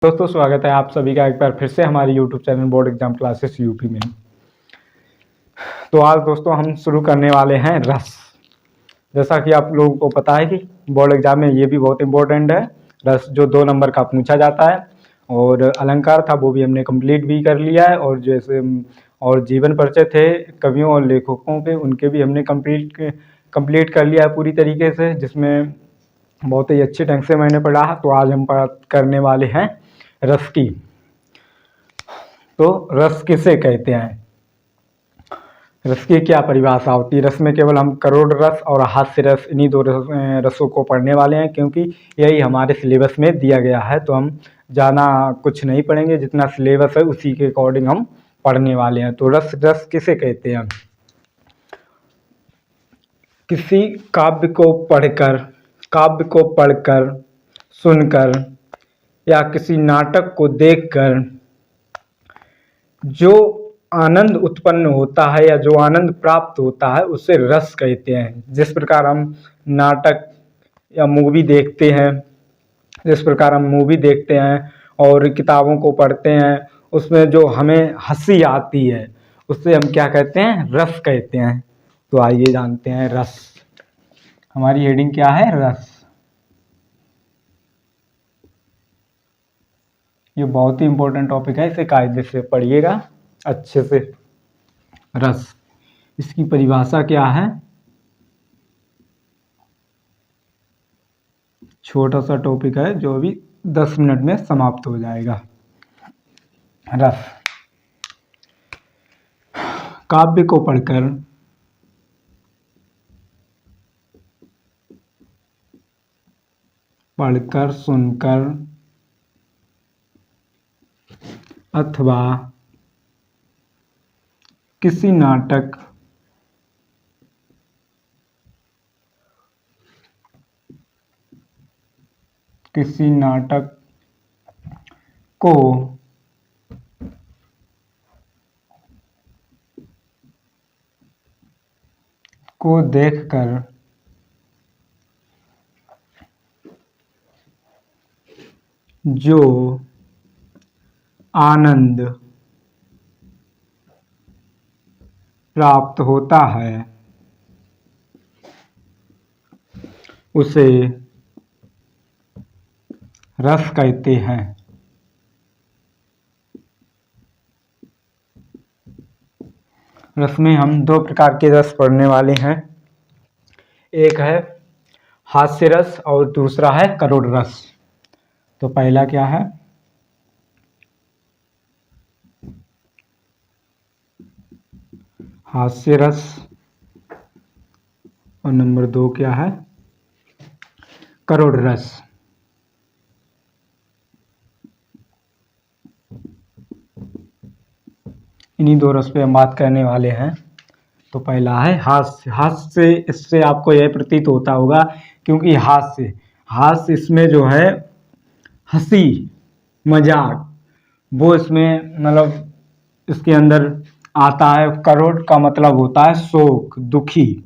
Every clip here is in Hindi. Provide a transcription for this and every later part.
दोस्तों स्वागत है आप सभी का एक बार फिर से हमारी YouTube channel board exam classes UP में। तो आज दोस्तों हम शुरू करने वाले हैं रस। जैसा कि आप लोगों को पता है कि बोर्ड एग्जाम में ये भी बहुत इंपॉर्टेंट है। रस जो 2 नंबर का पूछा जाता है और अलंकार था वो भी हमने कंप्लीट भी कर लिया है। और जैसे और जीवन परिचय थे कवियों और लेखकों के, उनके भी हमने कंप्लीट कर लिया है पूरी तरीके से, जिसमें बहुत ही अच्छे ढंग से मैंने पढ़ा। तो आज हम बात करने वाले हैं रस की। तो रस किसे कहते हैं, रस की क्या परिभाषा होती है। रस में केवल हम करोड़ रस और हास्य रस, इन्हीं 2 रसों को पढ़ने वाले हैं, क्योंकि यही हमारे सिलेबस में दिया गया है। तो हम ज़्यादा कुछ नहीं पढ़ेंगे, जितना सिलेबस है उसी के अकॉर्डिंग हम पढ़ने वाले हैं। तो रस रस किसे कहते हैं। किसी काव्य को पढ़कर, सुनकर या किसी नाटक को देखकर जो आनंद उत्पन्न होता है या जो आनंद प्राप्त होता है उसे रस कहते हैं। जिस प्रकार हम नाटक या मूवी देखते हैं, जिस प्रकार हम मूवी देखते हैं और किताबों को पढ़ते हैं, उसमें जो हमें हंसी आती है उससे हम क्या कहते हैं, रस कहते हैं। तो आइए जानते हैं रस। हमारी हेडिंग क्या है, रस। ये बहुत ही इंपॉर्टेंट टॉपिक है, इसे कायदे से पढ़िएगा अच्छे से। रस, इसकी परिभाषा क्या है। छोटा सा टॉपिक है जो अभी 10 मिनट में समाप्त हो जाएगा। रस, काव्य को पढ़कर सुनकर अथवा किसी नाटक को देखकर जो आनंद प्राप्त होता है उसे रस कहते हैं। रस में हम 2 प्रकार के रस पढ़ने वाले हैं, एक है हास्य रस और दूसरा है करुण रस। तो पहला क्या है, हास्य रस, और नंबर 2 क्या है, करुण रस। इन्हीं 2 रस पे हम बात करने वाले हैं। तो पहला है हास्य। हास्य, इससे आपको यह प्रतीत होता होगा क्योंकि हास्य इसमें जो है हंसी मजाक, वो इसमें मतलब इसके अंदर आता है। करुण का मतलब होता है शोक, दुखी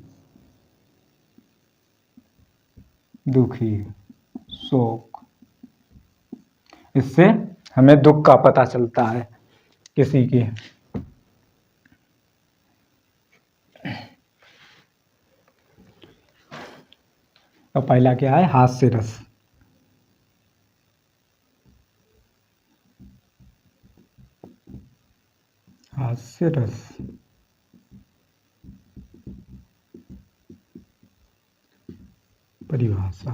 शोक। इससे हमें दुख का पता चलता है किसी की। तो पहला क्या है, हास्य रस। हास्य रस परिभाषा।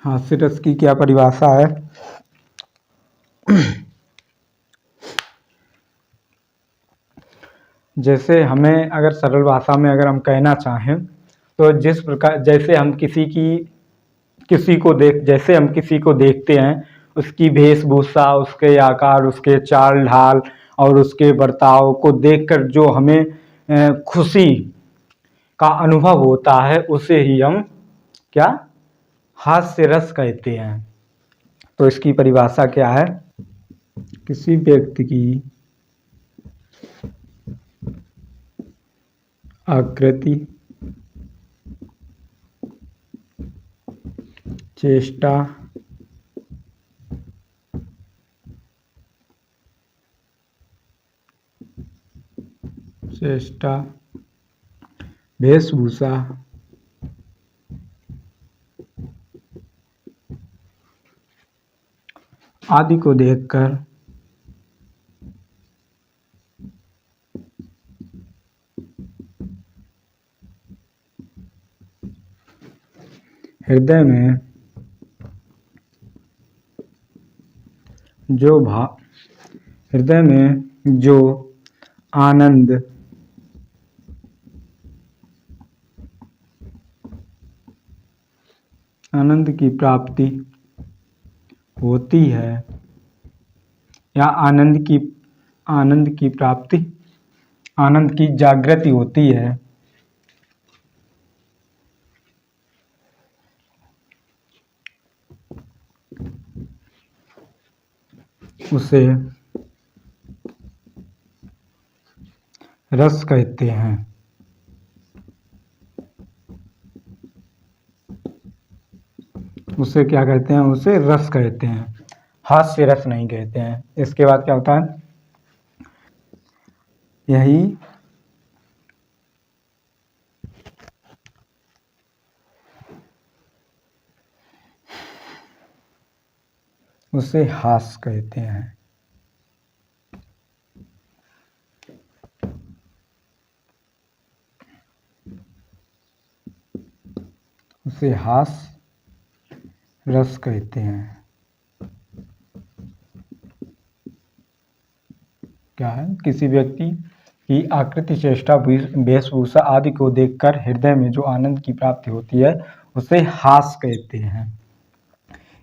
हास्य रस की क्या परिभाषा है। जैसे हमें अगर सरल भाषा में अगर हम कहना चाहें तो जिस प्रकार जैसे हम जैसे हम किसी को देखते हैं, उसकी वेशभूषा, उसके आकार, उसके चाल ढाल और उसके बर्ताव को देखकर जो हमें खुशी का अनुभव होता है उसे ही हम क्या, हास्य रस कहते हैं। तो इसकी परिभाषा क्या है, किसी व्यक्ति की आकृति चेष्टा चेष्टा वेशभूषा आदि को देखकर हृदय में जो आनंद की प्राप्ति होती है या आनंद की जागृति होती है, उसे रस कहते हैं। उसे क्या कहते हैं? उसे रस कहते हैं, हास्य रस नहीं कहते हैं। इसके बाद क्या होता है? यही उसे हास्य कहते हैं। उसे हास्य रस कहते हैं। क्या है? किसी व्यक्ति की आकृति, चेष्टा, वेशभूषा आदि को देखकर हृदय में जो आनंद की प्राप्ति होती है उसे हास्य कहते हैं।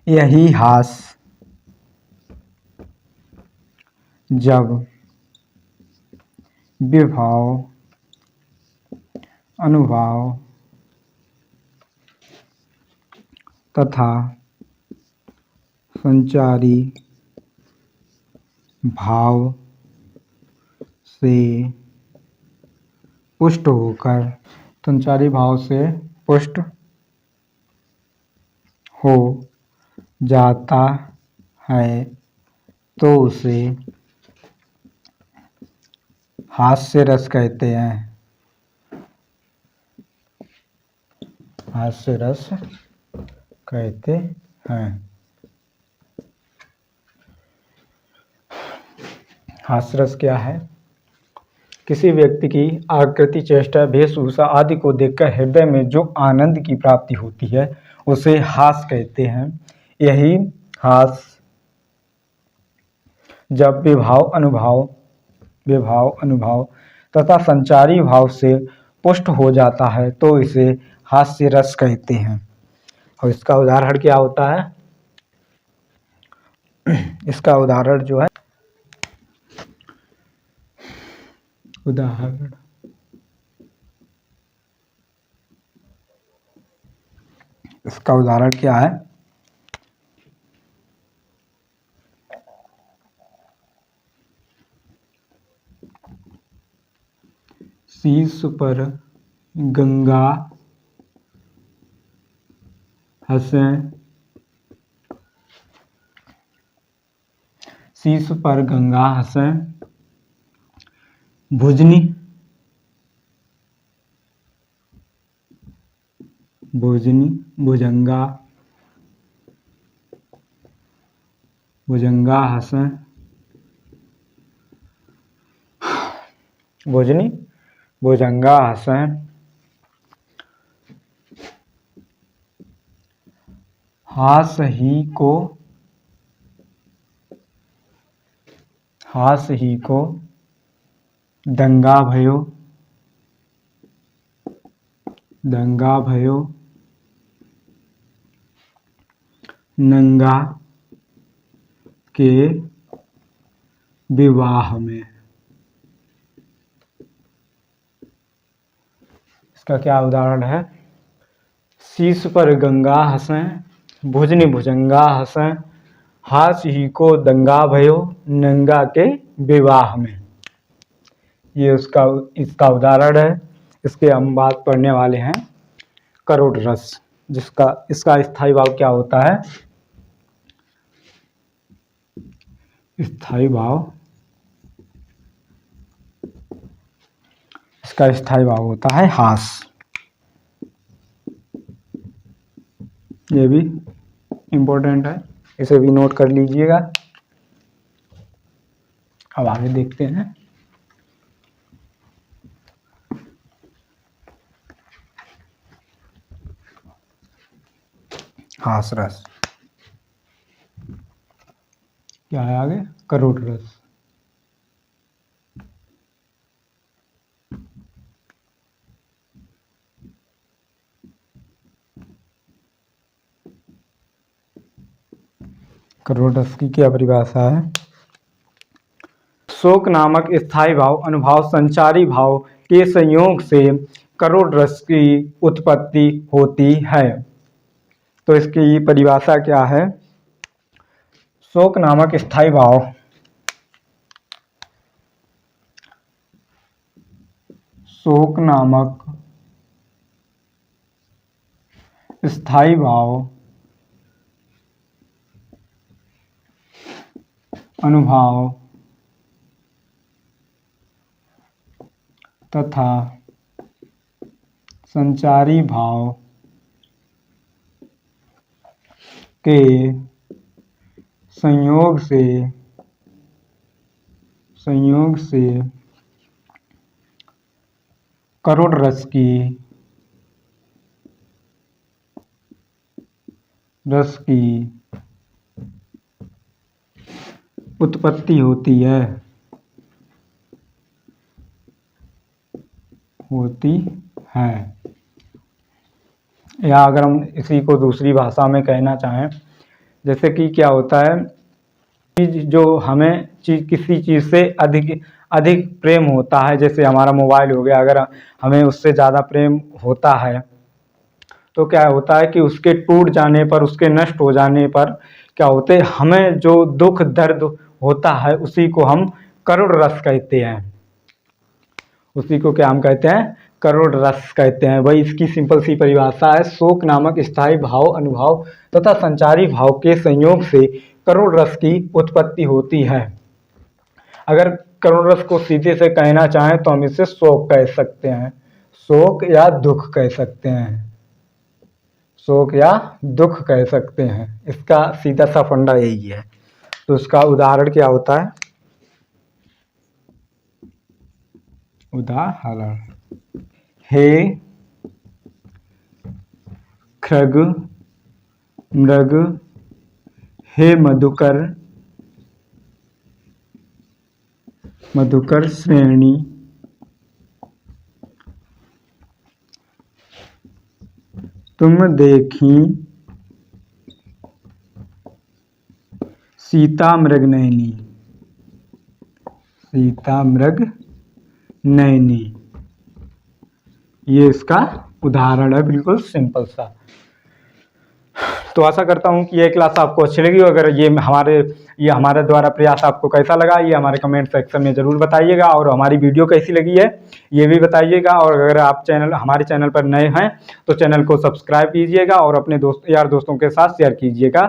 यही हास्य जब विभाव, अनुभाव तथा संचारी भाव से पुष्ट हो जाता है तो उसे हास्य रस कहते हैं। हास्य रस कहते हैं। हास्य रस क्या है? किसी व्यक्ति की आकृति, चेष्टा, वेशभूषा आदि को देखकर हृदय में जो आनंद की प्राप्ति होती है उसे हास्य कहते हैं। यही हास्य जब विभाव, अनुभाव तथा संचारी भाव से पुष्ट हो जाता है तो इसे हास्य रस कहते हैं। और इसका उदाहरण क्या होता है? इसका उदाहरण जो है, इसका उदाहरण क्या है? शीश पर गंगा हंसें, शीश पर गंगा हंसें, भुजनी भुजंगा हंसें, भुजंगा हंसें, हास ही को दंगा भयो नंगा के विवाह में। इसका क्या उदाहरण है? शीश पर गंगा हंसें, भुजनी भुजंगा हंसें, हास ही को दंगा भयो नंगा के विवाह में। ये इसका उदाहरण है। इसके हम बात पढ़ने वाले हैं करोड़ रस। जिसका इसका स्थायी भाव क्या होता है? स्थायी भाव, इसका स्थायी भाव होता है ह्रास। ये भी इम्पोर्टेंट है, इसे भी नोट कर लीजिएगा। अब आगे देखते हैं। हासरस क्या है आगे? करोड़ रस। करोड़ रस की क्या परिभाषा है? शोक नामक स्थायी भाव अनुभाव संचारी भाव के संयोग से करोड़ रस की उत्पत्ति होती है। तो इसकी परिभाषा क्या है? शोक नामक स्थायी भाव, शोक नामक स्थायी भाव अनुभाव तथा संचारी भाव के संयोग से करोड़ रस की उत्पत्ति होती है। या अगर हम इसी को दूसरी भाषा में कहना चाहें, जैसे कि क्या होता है कि जो हमें किसी चीज़ से अधिक प्रेम होता है, जैसे हमारा मोबाइल हो गया, अगर हमें उससे ज़्यादा प्रेम होता है तो क्या होता है कि उसके टूट जाने पर, उसके नष्ट हो जाने पर क्या होते हैं, हमें जो दुख दर्द होता है उसी को हम करुण रस कहते हैं। उसी को क्या हम कहते हैं? करुण रस कहते हैं। वही इसकी सिंपल सी परिभाषा है। शोक नामक स्थायी भाव अनुभाव तथा संचारी भाव के संयोग से करुण रस की उत्पत्ति होती है। अगर करुण रस को सीधे से कहना चाहें तो हम इसे शोक कह सकते हैं, शोक या दुख कह सकते हैं, शोक या दुख कह सकते हैं। इसका सीधा सा फंडा यही है। तो इसका उदाहरण क्या होता है? उदाहरण, हे खृग मृग, हे मधुकर श्रेणी, तुम देखी सीता मृग नयनी, सीता मृग नयनी। ये इसका उदाहरण है, बिल्कुल सिंपल सा। तो आशा करता हूँ कि ये क्लास आपको अच्छी लगी। अगर ये हमारे द्वारा प्रयास आपको कैसा लगा, ये हमारे कमेंट सेक्शन में ज़रूर बताइएगा। और हमारी वीडियो कैसी लगी है ये भी बताइएगा। और अगर आप हमारे चैनल पर नए हैं तो चैनल को सब्सक्राइब कीजिएगा और अपने यार दोस्तों के साथ शेयर कीजिएगा।